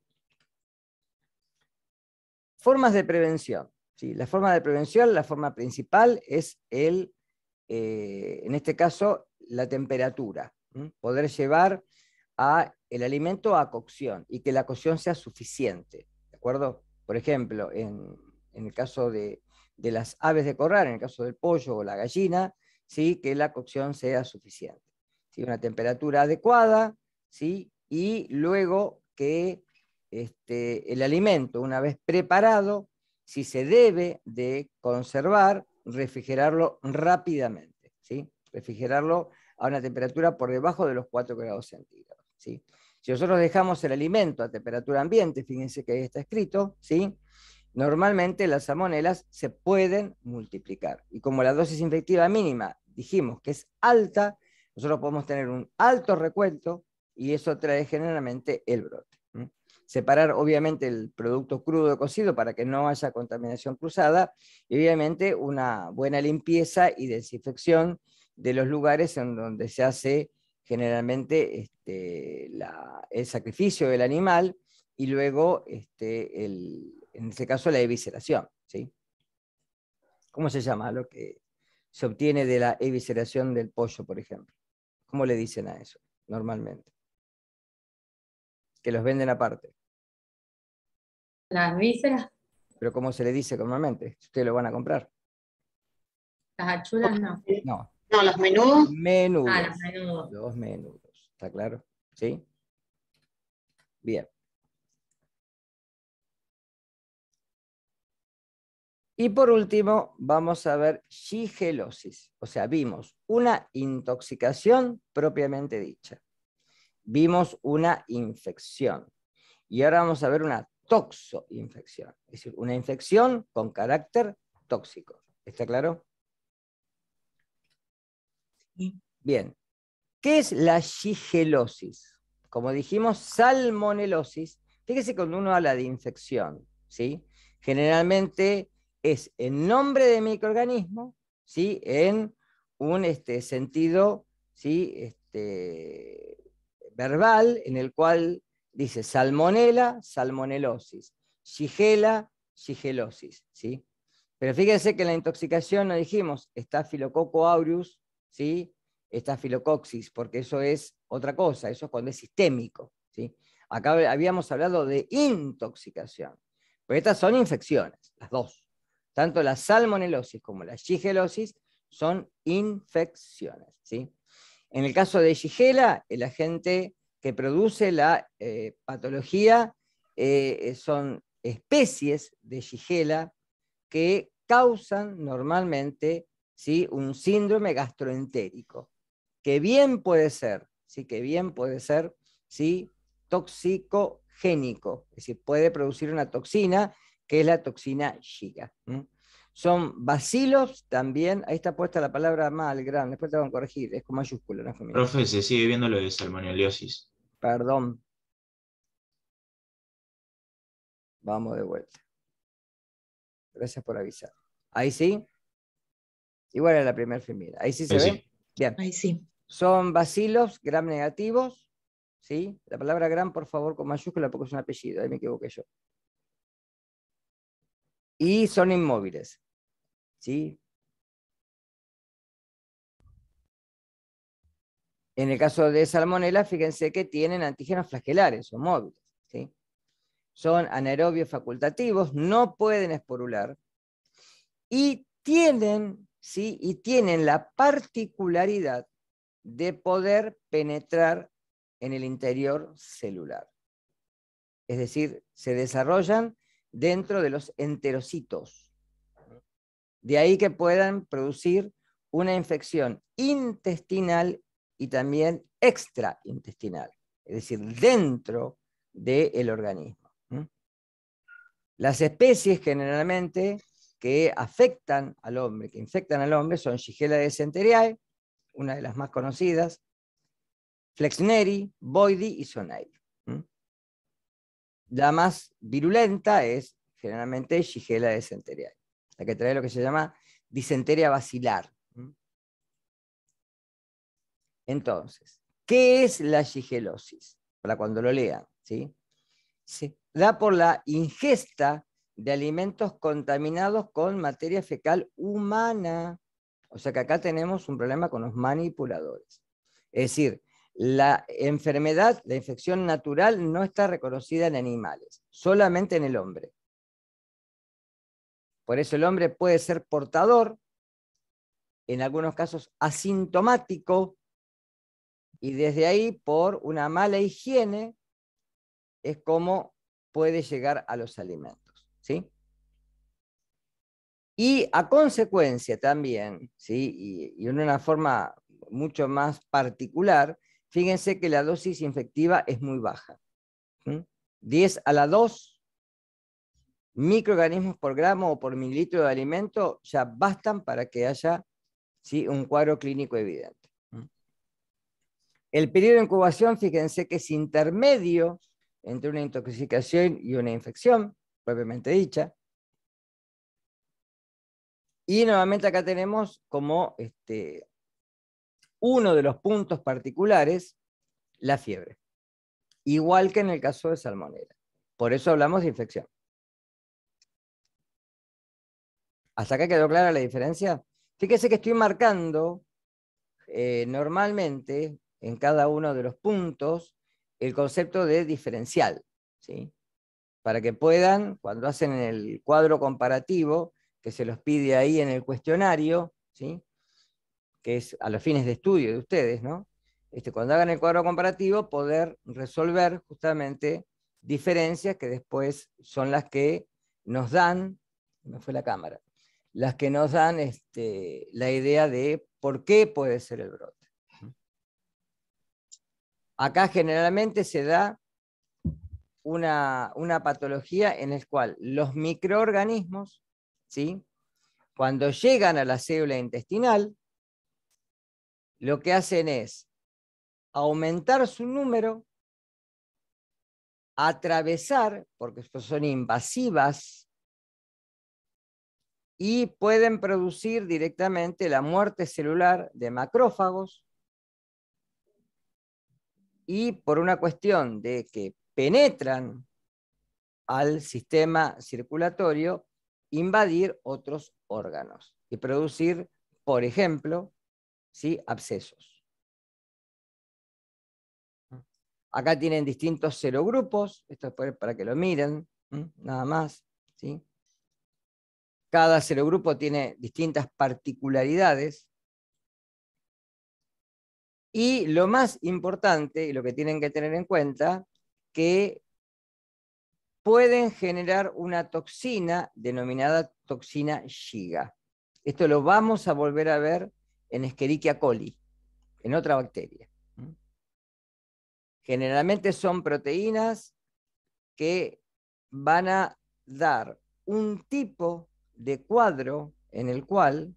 Formas de prevención, ¿sí? La forma de prevención, la forma principal es en este caso, la temperatura. Poder llevar el alimento a cocción y que la cocción sea suficiente, ¿de acuerdo? Por ejemplo, en el caso de las aves de corral, en el caso del pollo o la gallina, ¿sí? Que la cocción sea suficiente. ¿Sí? Una temperatura adecuada, ¿sí? Y luego que el alimento, una vez preparado, si se debe de conservar, refrigerarlo rápidamente, ¿sí? Refrigerarlo a una temperatura por debajo de los 4 grados centígrados, ¿sí? Si nosotros dejamos el alimento a temperatura ambiente, fíjense que ahí está escrito, ¿sí? Normalmente las salmonelas se pueden multiplicar. Y como la dosis infectiva mínima dijimos que es alta, nosotros podemos tener un alto recuento y eso trae generalmente el brote. Separar obviamente el producto crudo de cocido para que no haya contaminación cruzada y obviamente una buena limpieza y desinfección de los lugares en donde se hace generalmente el sacrificio del animal y luego en este caso la evisceración, ¿sí? ¿Cómo se llama lo que se obtiene de la evisceración del pollo, por ejemplo? ¿Cómo le dicen a eso normalmente? Que los venden aparte. Las vísceras, Pero ¿cómo se le dice normalmente? ¿Ustedes lo van a comprar? las achuras no. No. No, los menudos. Menudos. Ah, los menudos. Los menudos. ¿Está claro? ¿Sí? Bien. Y por último, vamos a ver shigelosis. O sea, vimos una intoxicación propiamente dicha. Vimos una infección. Y ahora vamos a ver una toxoinfección. Es decir, una infección con carácter tóxico. ¿Está claro? Sí. Bien. ¿Qué es la shigelosis? Como dijimos, salmonelosis. Fíjese cuando uno habla de infección, ¿sí? Generalmente es el nombre de microorganismo, ¿sí? En un sentido, ¿sí? Verbal, en el cual dice salmonela, salmonelosis, shigella, shigelosis, ¿sí? Pero fíjense que en la intoxicación no dijimos Staphylococcus aureus, ¿sí? Estafilococcus, porque eso es otra cosa, eso es cuando es sistémico, ¿sí? Acá habíamos hablado de intoxicación, pero estas son infecciones, las dos. Tanto la salmonelosis como la shigelosis son infecciones, ¿sí? En el caso de Shigella, el agente que produce la patología son especies de Shigella que causan normalmente, ¿sí? Un síndrome gastroentérico, que bien puede ser, ¿sí? Que bien puede ser, ¿sí? Toxicogénico, es decir, puede producir una toxina que es la toxina Shiga. Son bacilos también, ahí está puesta la palabra mal, gran, después te van a corregir, es con mayúscula, no es con minúscula. Profe, se sigue viendo lo de salmoneliosis. Perdón. Vamos de vuelta. Gracias por avisar. Ahí sí. Igual a la primera filmina. Ahí sí se Ahí ve. sí. Bien. Ahí sí. Son bacilos gram negativos. ¿Sí? La palabra gram, por favor, con mayúscula porque es un apellido. Ahí me equivoqué yo. Y son inmóviles. ¿Sí? En el caso de salmonela, fíjense que tienen antígenos flagelares, son móviles. ¿Sí? Son anaerobios facultativos, no pueden esporular. Y tienen, ¿sí? Y tienen la particularidad de poder penetrar en el interior celular. Es decir, se desarrollan dentro de los enterocitos. De ahí que puedan producir una infección intestinal y también extraintestinal, es decir, dentro del organismo. Las especies generalmente que afectan al hombre, que infectan al hombre, son Shigella dysenteriae, una de las más conocidas, Flexneri, Boydii y Sonairi. La más virulenta es generalmente Shigella dysenteriae, la que trae lo que se llama disenteria basilar. Entonces, ¿qué es la shigelosis? Para cuando lo lean, ¿sí? Se da por la ingesta de alimentos contaminados con materia fecal humana. O sea que acá tenemos un problema con los manipuladores. Es decir, la enfermedad, la infección natural no está reconocida en animales, solamente en el hombre. Por eso el hombre puede ser portador en algunos casos asintomático, y desde ahí, por una mala higiene, es como puede llegar a los alimentos, ¿sí? Y a consecuencia también, ¿sí? Y en una forma mucho más particular, fíjense que la dosis infectiva es muy baja. 10 a la 2 microorganismos por gramo o por mililitro de alimento ya bastan para que haya, ¿sí?, un cuadro clínico evidente. El periodo de incubación, fíjense que es intermedio entre una intoxicación y una infección, propiamente dicha. Y nuevamente acá tenemos como uno de los puntos particulares la fiebre, igual que en el caso de salmonela. Por eso hablamos de infección. ¿Hasta acá quedó clara la diferencia? Fíjese que estoy marcando normalmente en cada uno de los puntos el concepto de diferencial, ¿sí? Para que puedan, cuando hacen el cuadro comparativo, que se los pide ahí en el cuestionario, ¿sí?, que es a los fines de estudio de ustedes, ¿no? Cuando hagan el cuadro comparativo, poder resolver justamente diferencias que después son las que nos dan, me fue la cámara, las que nos dan la idea de por qué puede ser el brote. Acá generalmente se da una patología en la cual los microorganismos, ¿sí?, cuando llegan a la célula intestinal, lo que hacen es aumentar su número, atravesar, porque son invasivas, y pueden producir directamente la muerte celular de macrófagos, y por una cuestión de que penetran al sistema circulatorio, invadir otros órganos y producir, por ejemplo, ¿sí?, abscesos. Acá tienen distintos serogrupos, esto es para que lo miren, nada más, ¿sí? Cada serogrupo tiene distintas particularidades. Y lo más importante, y lo que tienen que tener en cuenta, que pueden generar una toxina denominada toxina Shiga. Esto lo vamos a volver a ver en Escherichia coli, en otra bacteria. Generalmente son proteínas que van a dar un tipo de cuadro en el cual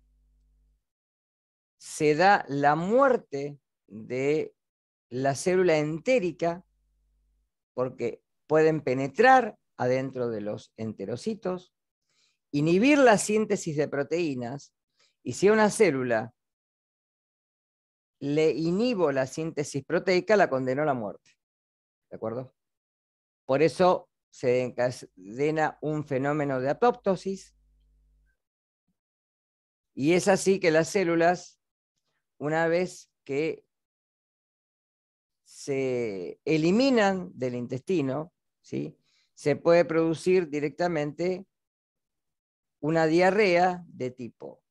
se da la muerte de la célula entérica, porque pueden penetrar adentro de los enterocitos, inhibir la síntesis de proteínas, y si a una célula le inhibo la síntesis proteica, la condenó a la muerte. ¿De acuerdo? Por eso se encadena un fenómeno de apoptosis, y es así que las células, una vez que se eliminan del intestino, ¿sí?, se puede producir directamente una diarrea de tipo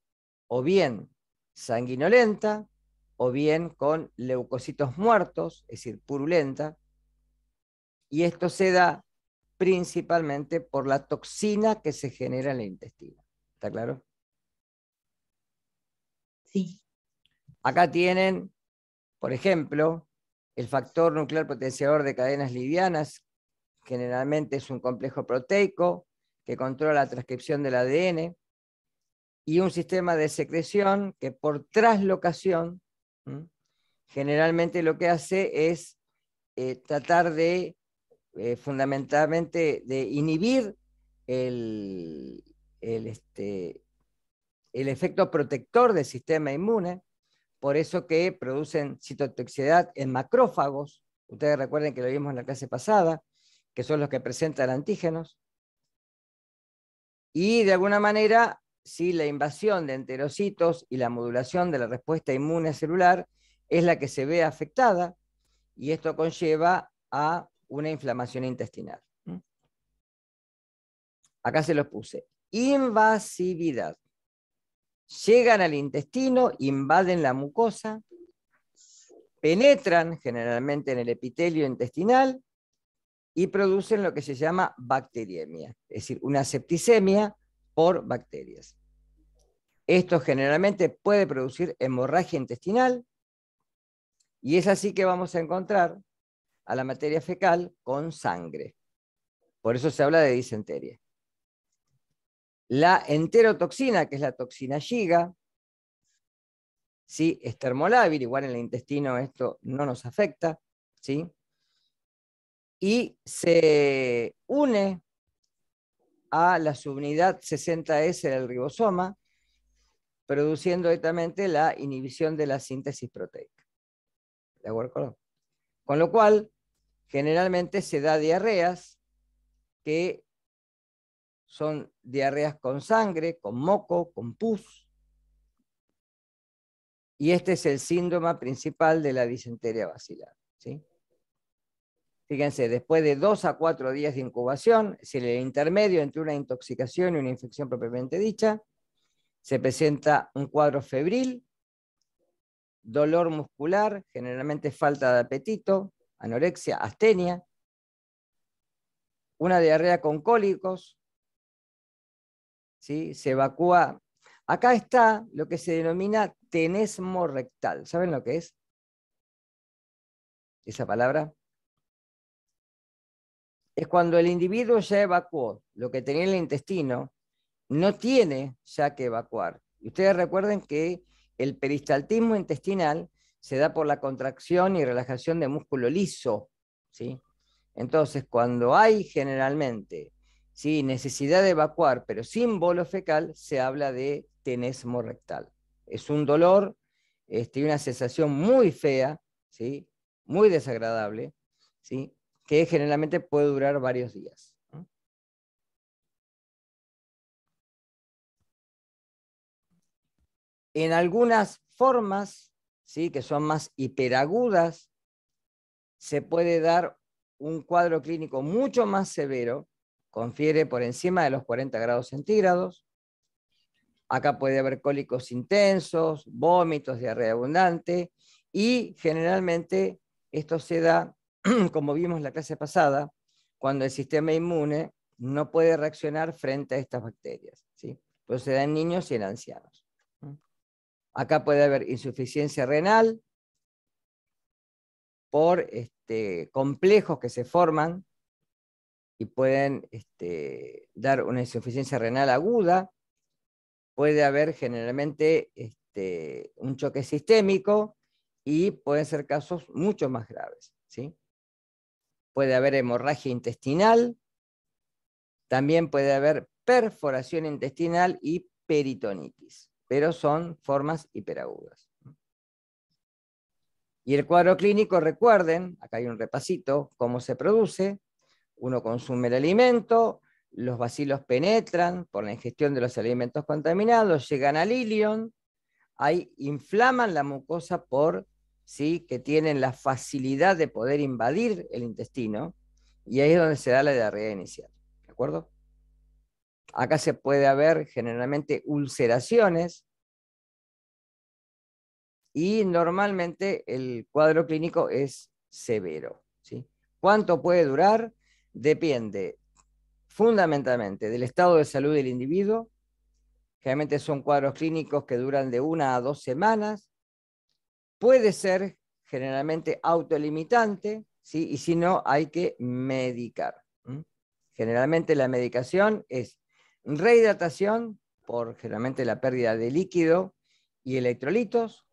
o bien sanguinolenta, o bien con leucocitos muertos, es decir, purulenta, y esto se da principalmente por la toxina que se genera en el intestino. ¿Está claro? Sí. Acá tienen, por ejemplo, el factor nuclear potenciador de cadenas livianas, generalmente es un complejo proteico que controla la transcripción del ADN, y un sistema de secreción que por traslocación, generalmente lo que hace es tratar de, fundamentalmente, de inhibir el efecto protector del sistema inmune. Por eso que producen citotoxicidad en macrófagos. Ustedes recuerden que lo vimos en la clase pasada, que son los que presentan antígenos. Y de alguna manera, sí, la invasión de enterocitos y la modulación de la respuesta inmune celular es la que se ve afectada, y esto conlleva a una inflamación intestinal. Acá se los puse. Invasividad. llegan al intestino, invaden la mucosa, penetran generalmente en el epitelio intestinal y producen lo que se llama bacteriemia, es decir, una septicemia por bacterias. Esto generalmente puede producir hemorragia intestinal y es así que vamos a encontrar a la materia fecal con sangre. Por eso se habla de disentería. La enterotoxina, que es la toxina Giga, ¿sí? Es termolábil, igual en el intestino esto no nos afecta, ¿sí? Y se une a la subunidad 60S del ribosoma, produciendo directamente la inhibición de la síntesis proteica. ¿De acuerdo? Con lo cual, generalmente se da diarreas que son diarreas con sangre, con moco, con pus. Y este es el síntoma principal de la disentería bacilar, ¿sí? Fíjense, después de 2 a 4 días de incubación, es decir, el intermedio entre una intoxicación y una infección propiamente dicha, se presenta un cuadro febril, dolor muscular, generalmente falta de apetito, anorexia, astenia, una diarrea con cólicos, ¿sí? Se evacúa. Acá está lo que se denomina tenesmo rectal. ¿Saben lo que es esa palabra? Es cuando el individuo ya evacuó lo que tenía en el intestino, no tiene ya que evacuar. Y ustedes recuerden que el peristaltismo intestinal se da por la contracción y relajación de músculo liso, ¿sí? Entonces, cuando hay generalmente, ¿sí?, necesidad de evacuar, pero sin bolo fecal, se habla de tenesmo rectal. Es un dolor y una sensación muy fea, ¿sí?, muy desagradable, ¿sí?, que generalmente puede durar varios días. En algunas formas, ¿sí?, que son más hiperagudas, se puede dar un cuadro clínico mucho más severo, con fiebre por encima de los 40 grados centígrados. Acá puede haber cólicos intensos, vómitos, diarrea abundante, y generalmente esto se da, como vimos en la clase pasada, cuando el sistema inmune no puede reaccionar frente a estas bacterias, ¿sí? Pero se da en niños y en ancianos. Acá puede haber insuficiencia renal por complejos que se forman y pueden dar una insuficiencia renal aguda. Puede haber generalmente un choque sistémico y pueden ser casos mucho más graves, ¿sí? Puede haber hemorragia intestinal, también puede haber perforación intestinal y peritonitis, pero son formas hiperagudas. Y el cuadro clínico, recuerden, acá hay un repasito, cómo se produce. Uno consume el alimento, los bacilos penetran por la ingestión de los alimentos contaminados, llegan al ilion, ahí inflaman la mucosa ¿sí?, que tienen la facilidad de poder invadir el intestino, y ahí es donde se da la diarrea inicial. ¿De acuerdo? Acá se puede haber generalmente ulceraciones, y normalmente el cuadro clínico es severo, ¿sí? ¿Cuánto puede durar? Depende fundamentalmente del estado de salud del individuo. Generalmente son cuadros clínicos que duran de 1 a 2 semanas. Puede ser generalmente autolimitante, ¿sí? Y si no, hay que medicar. Generalmente la medicación es rehidratación por generalmente la pérdida de líquido y electrolitos,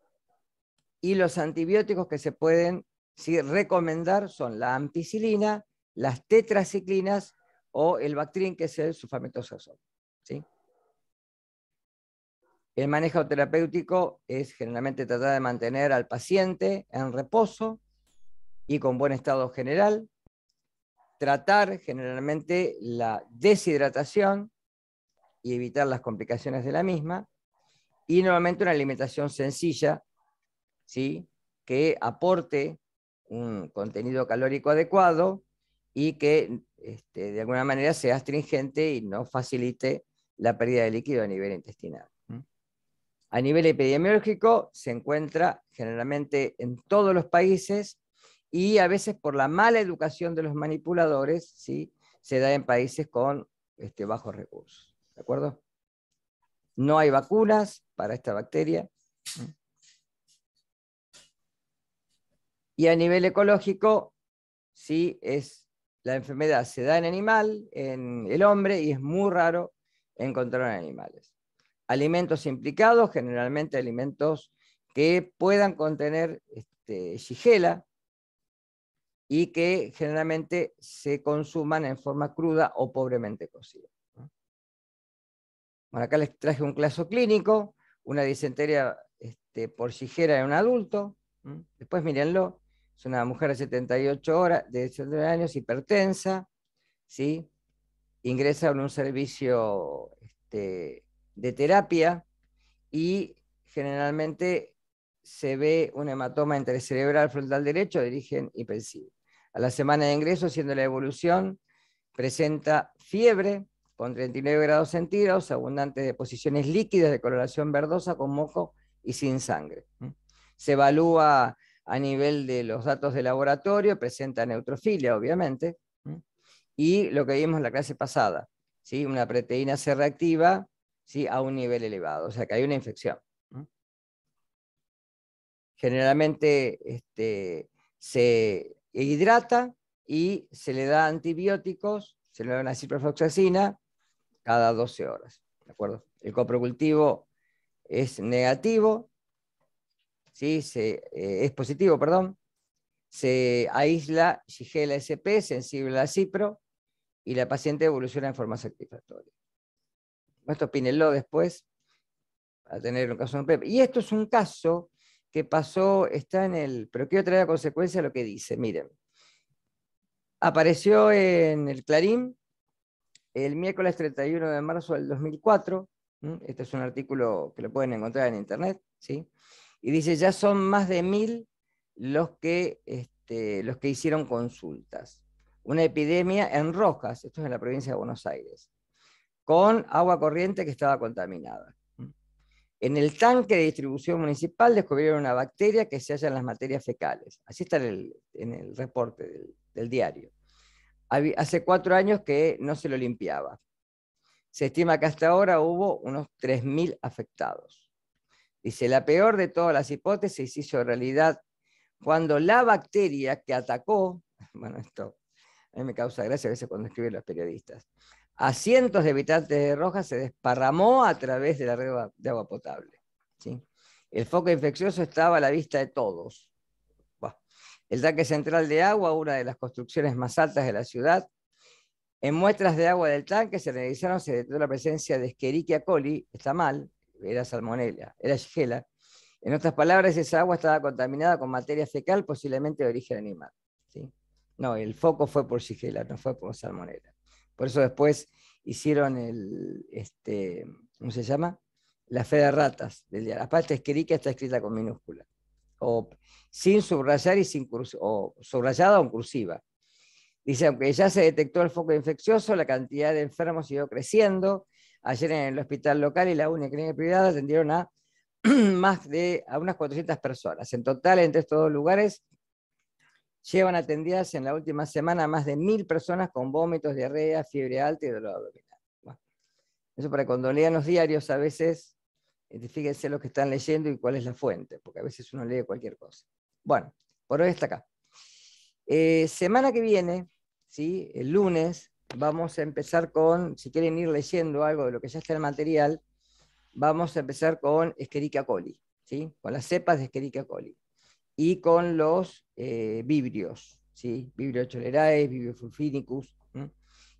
y los antibióticos que se pueden, ¿sí?, recomendar son la ampicilina, las tetraciclinas o el Bactrim, que es el sulfametosazol, ¿sí? El manejo terapéutico es generalmente tratar de mantener al paciente en reposo y con buen estado general, tratar generalmente la deshidratación y evitar las complicaciones de la misma, y normalmente una alimentación sencilla, ¿sí?, que aporte un contenido calórico adecuado y que de alguna manera sea astringente y no facilite la pérdida de líquido a nivel intestinal. A nivel epidemiológico se encuentra generalmente en todos los países y a veces por la mala educación de los manipuladores, ¿sí?, se da en países con bajos recursos. ¿De acuerdo? No hay vacunas para esta bacteria. Y a nivel ecológico, sí, la enfermedad se da en animal, en el hombre, y es muy raro encontrar en animales. Alimentos implicados, generalmente alimentos que puedan contener Shigella y que generalmente se consuman en forma cruda o pobremente cocida. Bueno, acá les traje un caso clínico, una disentería por Shigella en un adulto. Después mírenlo, es una mujer de 78 años, hipertensa, ¿sí? Ingresa en un servicio de terapia y generalmente se ve un hematoma intercerebral frontal derecho de origen hipertensivo. A la semana de ingreso, siendo la evolución, presenta fiebre con 39 grados centígrados, abundantes deposiciones líquidas de coloración verdosa con moco y sin sangre. Se evalúa a nivel de los datos de laboratorio, presenta neutrofilia, obviamente, y lo que vimos en la clase pasada, ¿sí?, una proteína C reactiva, ¿sí?, a un nivel elevado, o sea que hay una infección. Generalmente se hidrata y se le da antibióticos, se le da una ciprofloxacina cada 12 horas. ¿De acuerdo? El coprocultivo es negativo, ¿sí? Es positivo, perdón. Se aísla Shigella sp, sensible a cipro, y la paciente evoluciona en forma satisfactoria. Esto opínenlo después, a tener un caso en PEP. Y esto es un caso que pasó, está en el, pero quiero traer a consecuencia lo que dice, miren. Apareció en el Clarín el miércoles 31 de marzo del 2004, este es un artículo que lo pueden encontrar en internet, ¿sí? Y dice, ya son más de 1000 los que hicieron consultas. Una epidemia en Rojas, esto es en la provincia de Buenos Aires, con agua corriente que estaba contaminada. En el tanque de distribución municipal descubrieron una bacteria que se halla en las materias fecales. Así está en el reporte del diario. Hace 4 años que no se lo limpiaba. Se estima que hasta ahora hubo unos 3000 afectados. Dice, la peor de todas las hipótesis se hizo realidad cuando la bacteria que atacó, bueno, esto a mí me causa gracia a veces cuando escriben los periodistas, a cientos de habitantes de Rojas se desparramó a través de la red de agua potable. ¿Sí? El foco infeccioso estaba a la vista de todos. Bueno, el tanque central de agua, una de las construcciones más altas de la ciudad, en muestras de agua del tanque se realizaron, se detectó la presencia de Escherichia coli, está mal, era salmonella, era Shigella. En otras palabras, esa agua estaba contaminada con materia fecal, posiblemente de origen animal. ¿Sí? No, el foco fue por Shigella, no fue por salmonella. Por eso después hicieron ¿cómo se llama? La fe de ratas del diario. Aparte, Escherichia está escrita con minúscula, o sin subrayar y o subrayada o en cursiva. Dice, aunque ya se detectó el foco infeccioso, la cantidad de enfermos siguió creciendo. Ayer en el hospital local y la única clínica privada atendieron a unas 400 personas. En total, entre estos dos lugares, llevan atendidas en la última semana más de 1000 personas con vómitos, diarrea, fiebre alta y dolor abdominal. Bueno, eso para cuando lean los diarios, a veces, fíjense lo que están leyendo y cuál es la fuente, porque a veces uno lee cualquier cosa. Bueno, por hoy está acá. Semana que viene, ¿sí?, el lunes, vamos a empezar con, si quieren ir leyendo algo de lo que ya está en el material, vamos a empezar con Escherichia coli, ¿sí?, con las cepas de Escherichia coli, y con los vibrios, ¿sí?, Vibrio cholerae, Vibrio sulfinicus,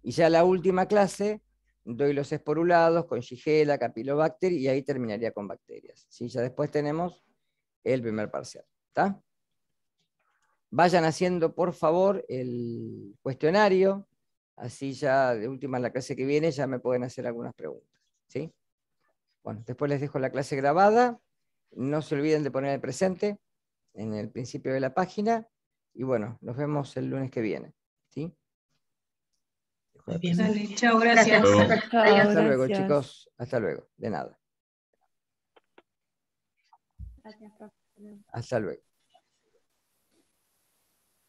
y ya la última clase doy los esporulados con Shigella, Campylobacter, y ahí terminaría con bacterias, ¿sí? Ya después tenemos el primer parcial, ¿está? Vayan haciendo, por favor, el cuestionario, así ya de última en la clase que viene ya me pueden hacer algunas preguntas, ¿sí? Bueno, después les dejo la clase grabada, no se olviden de poner el presente en el principio de la página, y bueno, nos vemos el lunes que viene, ¿sí? Muy bien. Dale, chao, gracias. Luego. Hasta luego, Gracias. chicos, hasta luego, de nada. Hasta luego.